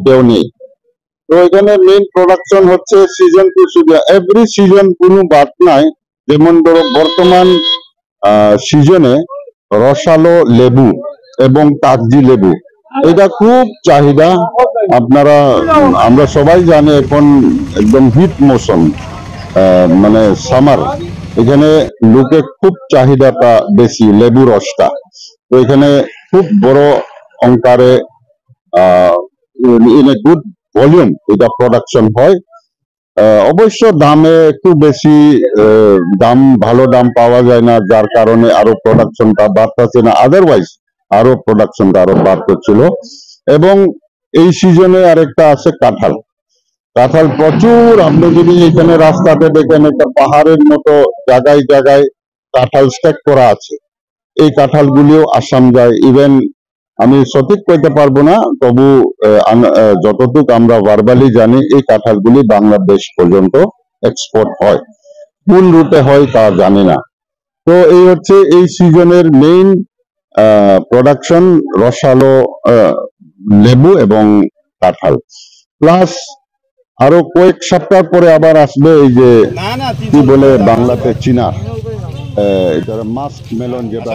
কেউ নেই। তো এখানে মেইন প্রোডাকশন হচ্ছে season to season, every season কোনো বাদ নাই। যেমন ধরো বর্তমান সিজনে রসালো লেবু এবং কাগজি লেবু, এটা খুব চাহিদা। আপনারা আমরা সবাই জানি এখন একদম হিট মৌসুম, মানে সামার, এখানে লোকে খুব চাহিদাটা বেশি লেবু রসটা। তো এখানে খুব বড় অঙ্কারে ইন এ গুড ভলিউম এটা প্রোডাকশন হয়। অবশ্য দামে একটু বেশি, দাম ভালো দাম পাওয়া যায় না, যার কারণে আরো প্রোডাকশনটা বাড়তেছে না, আদারওয়াইজ আরো প্রোডাকশনটা আরো বাড়তেছিল। এবং এই সিজনে আরেকটা আছে কাঁঠাল। কাঁঠাল প্রচুর, আপনি যদি এখানে রাস্তাতে দেখেন একটা পাহাড়ের মতো জায়গায় জায়গায় কাঁঠাল স্ট্যাক করা আছে। এই কাঁঠালগুলিও আসাম যায়। ইভেন আমি সঠিক কইতে পারবো না, তবু যতটুক আমরা ভার্বালি জানি এই কাঁঠালগুলি বাংলাদেশ পর্যন্ত এক্সপোর্ট হয়। কোন রুটে হয় তা জানি না। তো এই হচ্ছে এই সিজনের মেইন প্রোডাকশন, রসালো লেবু এবং কাঁঠাল। প্লাস আরো কয়েক সপ্তাহ পরে আবার আসবে এই যে কি বলে বাংলাতে চিনার, এটা মাস্ক মেলন, যেটা